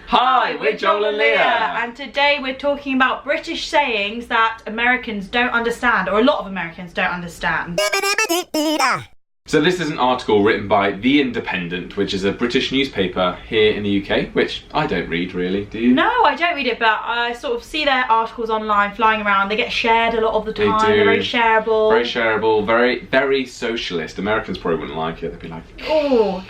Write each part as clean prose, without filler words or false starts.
Hi, we're Joel and Lia. And today we're talking about British sayings that Americans don't understand, or a lot of Americans don't understand. So this is an article written by The Independent, which is a British newspaper here in the UK, which I don't read really, do you? No, I don't read it, but I sort of see their articles online flying around. They get shared a lot of the time. They do. They're very shareable. Very shareable, very socialist. Americans probably wouldn't like it. They'd be like, oh.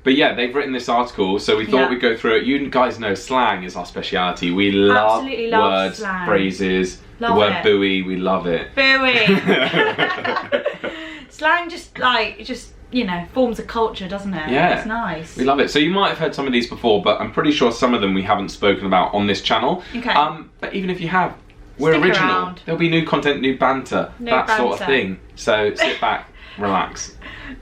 But yeah, they've written this article, so we thought we'd go through it. You guys know slang is our speciality. We love words, slang. Phrases. Love the word it. buoy, we love it. Buoy. Slang just you know, forms a culture, doesn't it? Yeah. It's nice. We love it. So you might have heard some of these before, but I'm pretty sure some of them we haven't spoken about on this channel. Okay. But even if you have, we're Stick original. around. There'll be new content, new banter, sort of thing. So sit back, relax,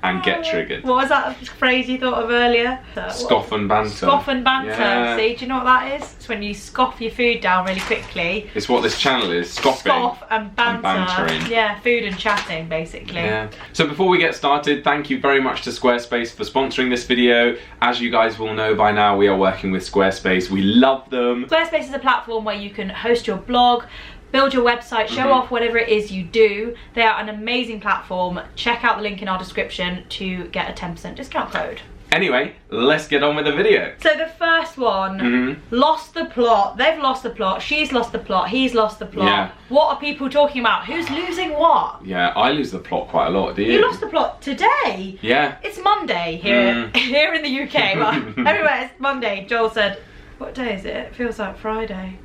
and get triggered. What was that phrase you thought of earlier? Scoff and banter. Scoff and banter. Yeah. See, do you know what that is? It's when you scoff your food down really quickly. It's what this channel is, scoffing. Scoff and banter. And bantering. Yeah, food and chatting, basically. Yeah. So before we get started, thank you very much to Squarespace for sponsoring this video. As you guys will know by now, we are working with Squarespace. We love them. Squarespace is a platform where you can host your blog, build your website, show off whatever it is you do. They are an amazing platform. Check out the link in our description to get a 10% discount code. Anyway, let's get on with the video. So the first one, lost the plot. They've lost the plot. She's lost the plot. He's lost the plot. Yeah. What are people talking about? Who's losing what? Yeah, I lose the plot quite a lot, do you? You lost the plot today. Yeah. It's Monday here, here in the UK. But everywhere it's Monday. Joel said, what day is it? It feels like Friday.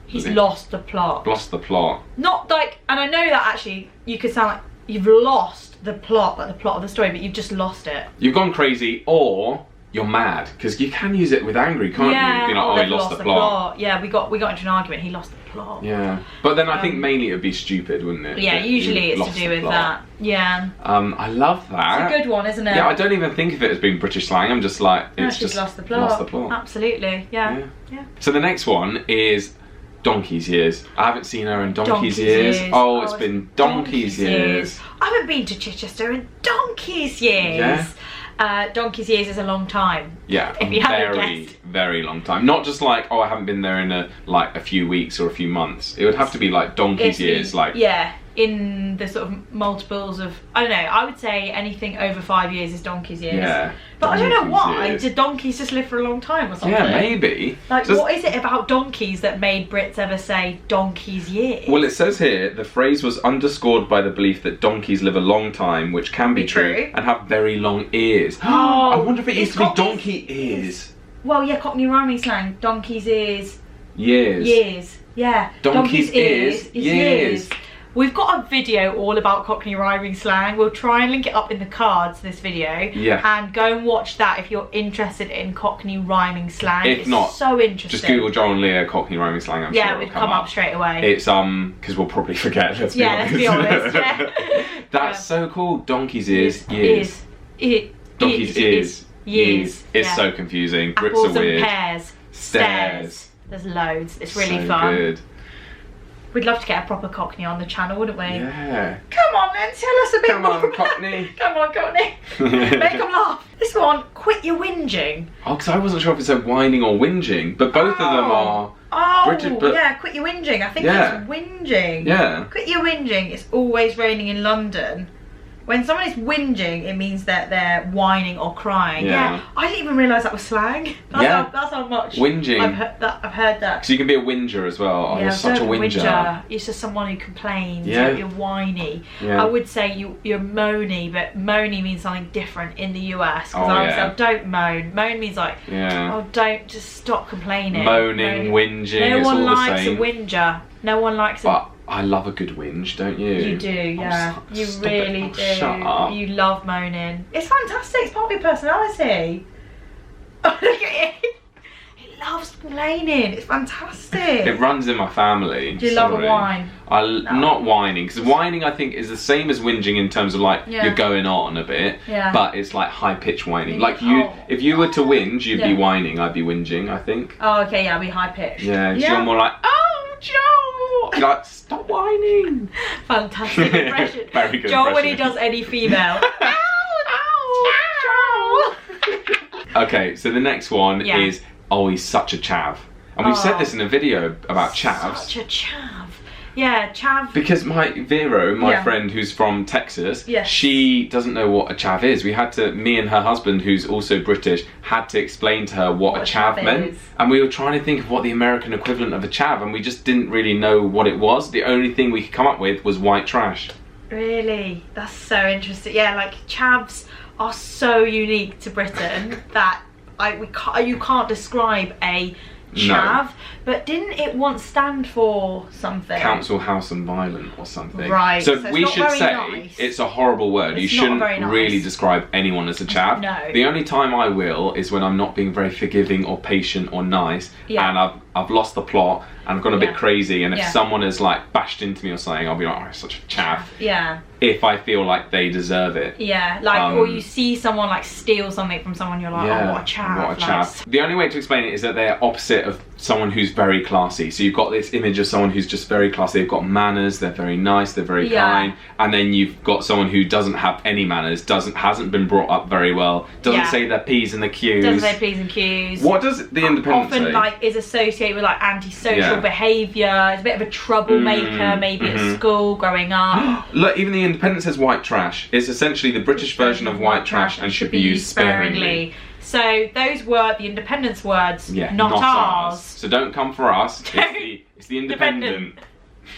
He's lost the plot. Lost the plot. Not like, and I know that actually you could sound like you've lost the plot, like the plot of the story, but you've just lost it. You've gone crazy, or you're mad, because you can use it with angry, can't you? Be like, oh, he lost the plot. Yeah, we got into an argument. He lost the plot. Yeah, but then I think mainly it would be stupid, wouldn't it? Yeah, usually it's to do with that. Yeah. I love that. It's a good one, isn't it? Yeah, I don't even think of it as being British slang. I'm just like, it's she's just lost the plot. Lost the plot. Absolutely. Yeah. So the next one is donkey's years. I haven't seen her in donkey's years. Oh, it's been donkey's years. I haven't been to Chichester in donkey's years. Yeah. Donkey's years is a long time. Yeah, if you haven't guessed. Very long time. Not just like, oh, I haven't been there in a few weeks or a few months. It would have to be like donkey's years, like in the sort of multiples of, I don't know, I would say anything over 5 years is donkey's years. Yeah. But I don't know why. Did donkeys just live for a long time or something? Yeah, maybe. Like, what is it about donkeys that made Brits ever say donkey's years? Well, it says here, the phrase was underscored by the belief that donkeys live a long time, which can be true, and have very long ears. Oh, I wonder if it used to be donkey ears. Well, yeah, Cockney rhyming slang. Donkey's ears. Years. Years. Yeah. Donkey's ears is years. We've got a video all about Cockney rhyming slang. We'll try and link it up in the cards, this video. Yeah. And go and watch that if you're interested in Cockney rhyming slang. If not, so interesting. Just Google Joel and Lia Cockney rhyming slang. I'm sure it would come up straight away. It's because we'll probably forget. Let's be honest. Let's be honest. Yeah. That's so cool. Donkey's ears. Years. Donkey's ears. Years. It's so confusing. Brits Apples are weird. and pears. Stairs. There's loads. It's really so fun. Good. We'd love to get a proper Cockney on the channel, wouldn't we? Yeah. Come on then, tell us a bit more. Come on, Cockney. Come on, Cockney. Make them laugh. This one, quit your whinging. Oh, because I wasn't sure if it said whining or whinging, but both of them are British. But yeah, quit your whinging. I think it's whinging. Yeah. Quit your whinging. It's always raining in London. When someone is whinging, it means that they're whining or crying. Yeah. I didn't even realise that was slang. That's how much whinging. I've heard that. So you can be a whinger as well. Oh, you're such a whinger. You're just someone who complains. Yeah. You're whiny. Yeah. I would say you're moany, but moany means something different in the US. Because I would say, don't moan. Moan means like, don't, just stop complaining. Moaning, whinging, no it's one all likes the same. a whinger. No one likes a... I love a good whinge, don't you? You do, yeah. You really do. Shut up. You love moaning. It's fantastic. It's part of your personality. Oh, look at him. He loves complaining. It's fantastic. It runs in my family. Do you love a whine? Not whining, because whining I think is the same as whinging in terms of like you're going on a bit, but it's like high pitched whining. Like if you were to whinge, you'd be whining. I'd be whinging, I think. Oh, okay, yeah, I'd be high pitched. Yeah, you're more like, oh, Joe. You're like, stop whining. Fantastic impression. Very good Joel impression. when he does any female. Ow, ow, Okay, so the next one is, oh, he's such a chav. And we've said this in a video about chavs. Such a chav. Yeah, chav. Because my friend who's from Texas, she doesn't know what a chav is. Me and her husband, who's also British, had to explain to her what a chav meant. And we were trying to think of what the American equivalent of a chav, and we just didn't really know what it was. The only thing we could come up with was white trash. Really? That's so interesting. Yeah, like chavs are so unique to Britain that you can't describe a chav, but didn't it once stand for something? Council House and Violent or something. Right. So we should say it's a horrible word. You shouldn't really describe anyone as a chav. No. The only time I will is when I'm not being very forgiving or patient or nice, and I've lost the plot and I've gone a bit crazy, and if someone has like bashed into me or something, I'll be like, oh, such a chav. Yeah. If I feel like they deserve it. Yeah, like, or you see someone like steal something from someone, you're like, oh, what a chav. What a chav. The only way to explain it is that they're opposite of someone who's very classy. So you've got this image of someone who's just very classy. They've got manners, they're very nice, they're very kind. And then you've got someone who doesn't have any manners, hasn't been brought up very well, doesn't say their P's and the Q's. Doesn't say P's and Q's. What does the Independent say? Often like is associated with like antisocial behaviour, is a bit of a troublemaker maybe at school growing up. Look, even the Independent says white trash. It's essentially the British version of white trash and should be used sparingly. So those were the Independent's words, not ours. So don't come for us. It's the Independent.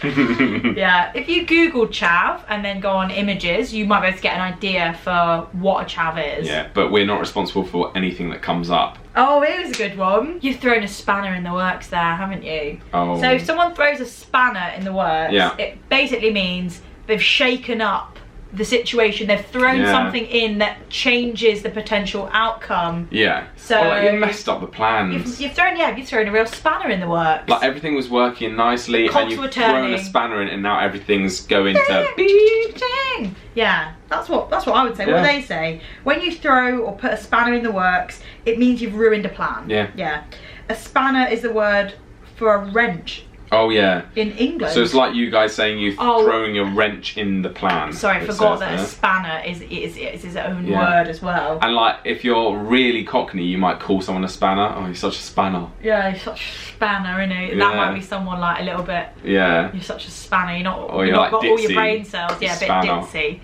Yeah, if you Google chav and then go on images, you might be able to get an idea for what a chav is. Yeah, but we're not responsible for anything that comes up. Oh, here's a good one. You've thrown a spanner in the works there, haven't you? Oh. So if someone throws a spanner in the works, it basically means they've shaken up the situation. They've thrown something in that changes the potential outcome. Yeah. So like you messed up the plans. You've thrown a real spanner in the works. Like everything was working nicely, and you've thrown a spanner in, and now everything's going to. Ding. Yeah, that's what I would say. What do they say? When you throw or put a spanner in the works, it means you've ruined a plan. Yeah. Yeah. A spanner is the word for a wrench. Oh yeah. In England. So it's like you guys saying you're throwing a wrench in the plan. Sorry, I forgot that a spanner is his own word as well. And like if you're really cockney, you might call someone a spanner. Oh, you're such a spanner. Yeah, you're such a spanner, innit? That might be someone like a little bit. Yeah. You're such a spanner. You've not like got ditzy, all your brain cells. Yeah, a bit ditzy.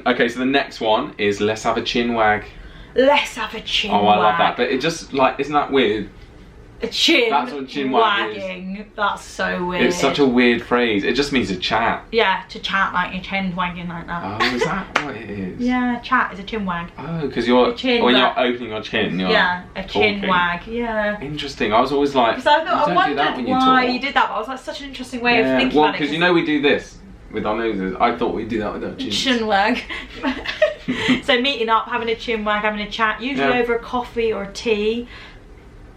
Okay, so the next one is let's have a chinwag. Let's have a chinwag. Oh, I love that. But it just like, isn't that weird? A chin. That's what chinwag wagging. Is. That's so weird. It's such a weird phrase. It just means to chat. Yeah, to chat like your chin wagging like that. Oh, is that what it is? Yeah, chat is a chin wag. Oh, because you're when you're opening your chin, you're a chin wag. Yeah. Interesting. I was always like, because I wondered why you did that, but I was like, such an interesting way of thinking about it. Well, because you know we do this with our noses. I thought we'd do that with our chins. Chin wag. So meeting up, having a chin wag, having a chat, usually over a coffee or a tea.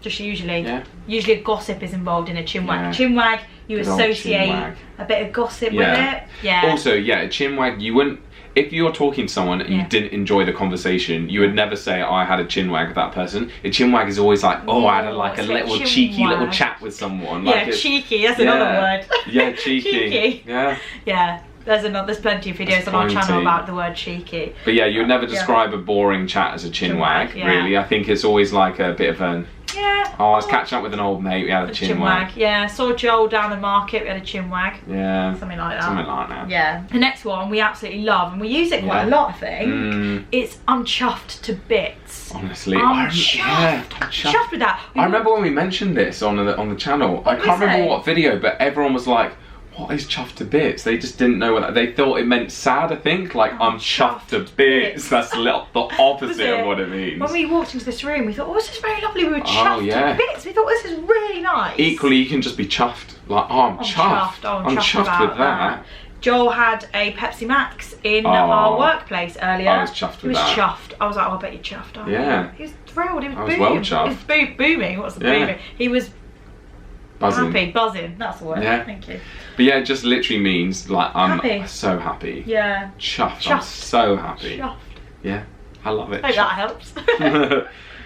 Just usually. Yeah. Usually a gossip is involved in a chinwag. Yeah. Chinwag, you associate a bit of gossip with it. Yeah. Also, a chinwag, you wouldn't, if you're talking to someone and you didn't enjoy the conversation, you would never say, oh, I had a chinwag with that person. A chinwag is always like, oh, I had like a little cheeky little chat with someone. Yeah, like cheeky, that's another word. Yeah, cheeky. Cheeky. Yeah. Yeah. There's plenty of videos on our channel about the word cheeky. But yeah, you would never describe a boring chat as a chinwag, really. I think it's always like a bit of an... Yeah. Oh, I was catching up with an old mate, we had a chinwag. Yeah, saw Joel down the market, we had a chinwag. Yeah. Something like that. Something like that. Yeah. The next one we absolutely love, and we use it quite a lot, I think. It's I'm chuffed to bits. Honestly, I'm chuffed with that. I remember when we mentioned this on the channel. I can't remember what video, but everyone was like, what is chuffed to bits? They just didn't know what that, they thought it meant sad, I think, like I'm chuffed to bits. That's the opposite of what it means. When we walked into this room, we thought, oh, this is very lovely. We were chuffed to bits. We thought, this is really nice. Equally, you can just be chuffed. Like, oh, I'm chuffed. Oh, I'm chuffed with that. Joel had a Pepsi Max in our workplace earlier. I was chuffed with that. He was chuffed. I was like, oh, I bet you're chuffed. Oh, yeah. He was thrilled. He was booming. Well chuffed. He was booming. What's the booming? He was buzzing. Happy, buzzing. That's the word. Yeah. Thank you. But yeah, it just literally means like I'm happy. So happy. Yeah. Chuffed. I'm so happy. Chuffed. Yeah, I love it. Hope that helps.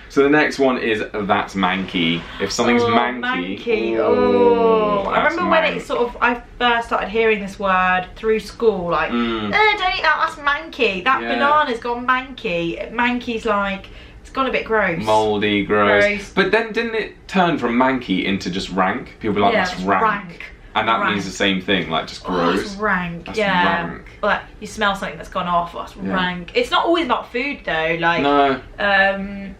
So the next one is that's manky. If something's manky. I remember when it sort of I first started hearing this word through school, like, don't eat that. That's manky. That banana's gone manky. Manky's like It's gone a bit gross. Mouldy, gross. But then didn't it turn from manky into just rank? People were like, that's rank. And that means the same thing, like just gross. It's rank. That's rank. Like you smell something that's gone off. That's rank. It's not always about food though. Like no.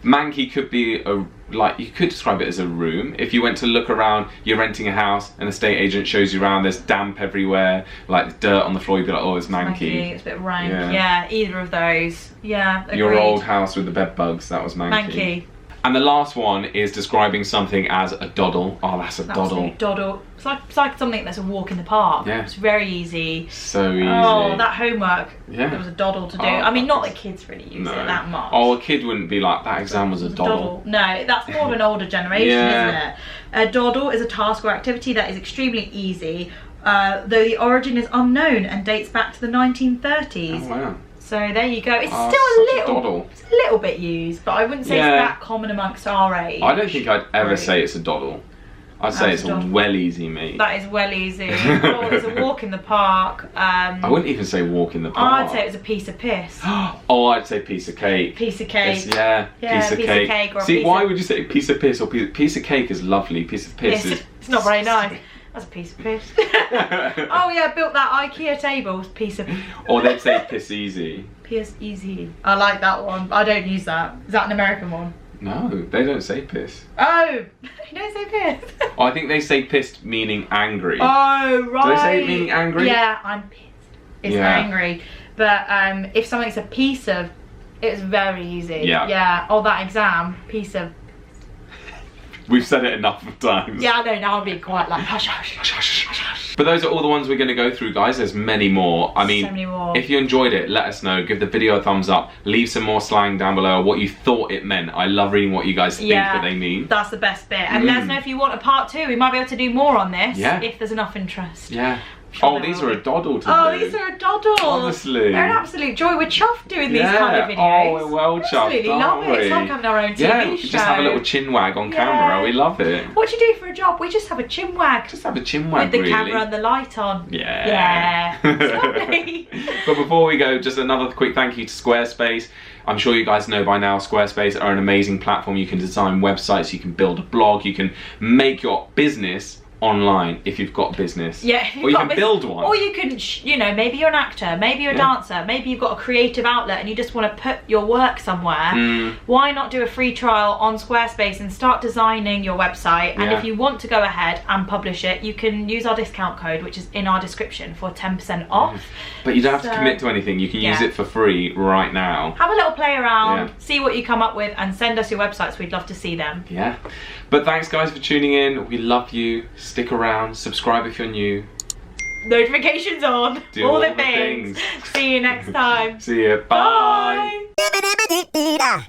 Manky could be like you could describe it as a room. If you went to look around, you're renting a house, an estate agent shows you around. There's damp everywhere, like dirt on the floor. You'd be like, oh, it's manky. It's a bit rank. Yeah, either of those. Yeah. Agreed. Your old house with the bed bugs. That was manky. And the last one is describing something as a doddle. Oh, that's a doddle. Doddle. It's like something that's a walk in the park. Yeah. It's very easy. So easy. Oh, that homework. Yeah. There was a doddle to do. I mean, not that kids really use it that much. Oh, a kid wouldn't be like, that exam was a doddle. No, that's more of an older generation, isn't it? A doddle is a task or activity that is extremely easy, though the origin is unknown and dates back to the 1930s. Oh, wow. So there you go. It's still a little bit used, but I wouldn't say it's that common amongst our age. I don't think I'd ever say it's a doddle. I'd say it's a well easy, mate. That is well easy. It's a walk in the park. I wouldn't even say walk in the park. I'd say it was a piece of piss. Oh, I'd say piece of cake. Piece of cake. Piece of cake. See, why would you say piece of piss or piece of cake is lovely? Piece of piss is... It's not very nice. That's a piece of piss. Oh yeah, built that IKEA table. Piece of... Or they'd say piss easy. Piss easy. I like that one. I don't use that. Is that an American one? No, they don't say piss. Oh, you don't say piss? Oh, I think they say pissed meaning angry. Oh, right. Do they say it meaning angry? Yeah, I'm pissed. It's angry. But if something's a piece of, it's very easy. Yeah. Oh, that exam, piece of... We've said it enough times. Yeah, I know, now I'm being quiet, like hush, hush, hush, hush, hush, hush. But those are all the ones we're going to go through, guys. There's many more. I mean, so many more. If you enjoyed it, let us know. Give the video a thumbs up. Leave some more slang down below, what you thought it meant. I love reading what you guys think that they mean. That's the best bit. And let us know if you want a part 2. We might be able to do more on this if there's enough interest. Yeah. Oh, these are a doddle to do. Oh, these are a doddle. Honestly. They're an absolute joy. We're chuffed doing these kind of videos. Oh, we're well chuffed, absolutely love it. It's like having our own TV show. Yeah, we just have a little chinwag on camera. We love it. What do you do for a job? We just have a chinwag. Just have a chinwag, with the camera and the light on. Yeah. It's lovely. But before we go, just another quick thank you to Squarespace. I'm sure you guys know by now, Squarespace are an amazing platform. You can design websites, you can build a blog, you can make your business online if you've got business. Yeah. Or you can build one. Or you can, you know, maybe you're an actor, maybe you're a dancer, maybe you've got a creative outlet and you just want to put your work somewhere. Why not do a free trial on Squarespace and start designing your website? And if you want to go ahead and publish it, you can use our discount code, which is in our description, for 10% off. But you don't have to commit to anything. You can use it for free right now. Have a little play around, see what you come up with, and send us your websites. We'd love to see them. Yeah. But thanks, guys, for tuning in. We love you. Stick around. Subscribe if you're new. Notifications on. Do all the things. See you next time. See you. Bye. Bye.